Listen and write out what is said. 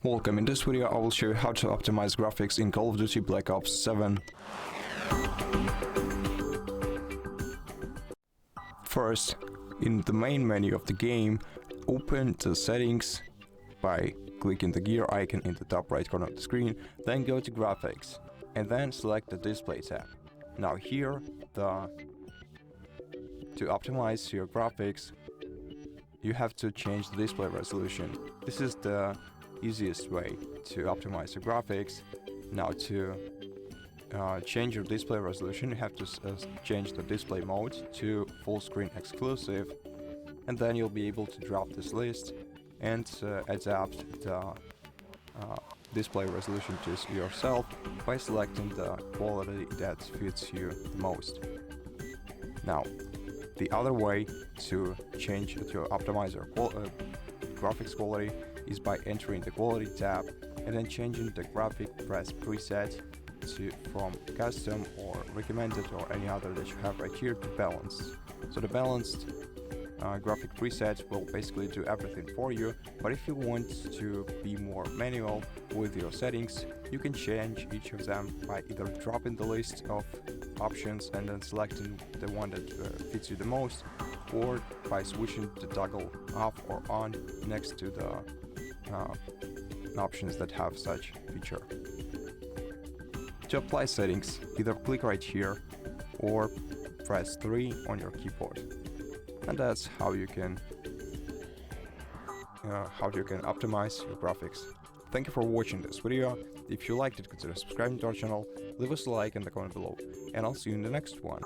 Welcome, in this video I will show you how to optimize graphics in Call of Duty Black Ops 7. First, in the main menu of the game, open the settings by clicking the gear icon in the top right corner of the screen, then go to graphics and then select the display tab. Now here, to optimize your graphics, you have to change the display resolution. This is the easiest way to optimize your graphics. Now to change your display resolution, you have to change the display mode to full screen exclusive, and then you'll be able to drop this list and adapt the display resolution to yourself by selecting the quality that fits you the most. Now, the other way to optimize your graphics quality is by entering the quality tab and then changing the graphic press preset from custom or recommended or any other that you have right here to balanced. So the balanced graphic preset will basically do everything for you, but if you want to be more manual with your settings, you can change each of them by either dropping the list of options and then selecting the one that fits you the most, or by switching the toggle off or on next to the options that have such feature. To apply settings, either click right here or press 3 on your keyboard, and that's how you can optimize your graphics. Thank you for watching this video. If you liked it, consider subscribing to our channel, leave us a like in the comment below, and I'll see you in the next one.